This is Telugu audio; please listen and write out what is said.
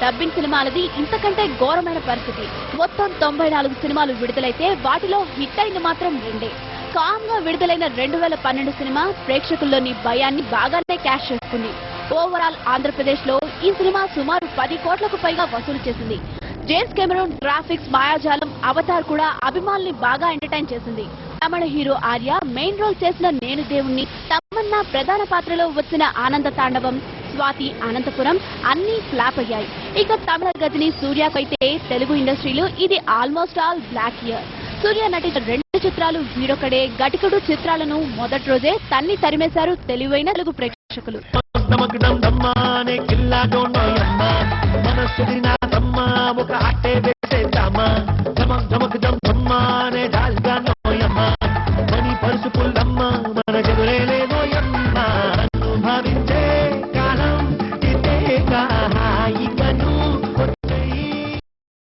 డబ్బింగ్ సినిమాలది ఇంతకంటే ఘోరమైన పరిస్థితి. మొత్తం 94 సినిమాలు విడుదలైతే వాటిలో హిట్ అయింది మాత్రం 2. కామ్ గా విడుదలైన 2012 సినిమా ప్రేక్షకుల్లోని భయాన్ని బాగానే క్యాష్ చేసుకుంది. ఓవరాల్ ఆంధ్రప్రదేశ్ లో ఈ సినిమా సుమారు 10 కోట్లకు పైగా వసూలు చేసింది. జేమ్స్ కెమెరూన్ గ్రాఫిక్స్, మాయాజాలం, అవతార్ కూడా అభిమానుల్ని బాగా ఎంటర్టైన్ చేసింది. తమిళ హీరో ఆర్య మెయిన్ రోల్ చేసిన నేను దేవుణ్ణి, తమన్నా ప్రధాన పాత్రలో వచ్చిన ఆనంద తాండవం, స్వాతి, అనంతపురం అన్ని ఫ్లాప్ అయ్యాయి. ఇక తమిళ గజని సూర్యకైతే తెలుగు ఇండస్ట్రీలో ఇది ఆల్మోస్ట్ ఆల్ బ్లాక్ ఇయర్. సూర్య నటించిన 2 చిత్రాలు వీరొకడే, గటికుడు చిత్రాలను మొదటి రోజే తన్ని తరిమేశారు తెలివైన తెలుగు ప్రేక్షకులు.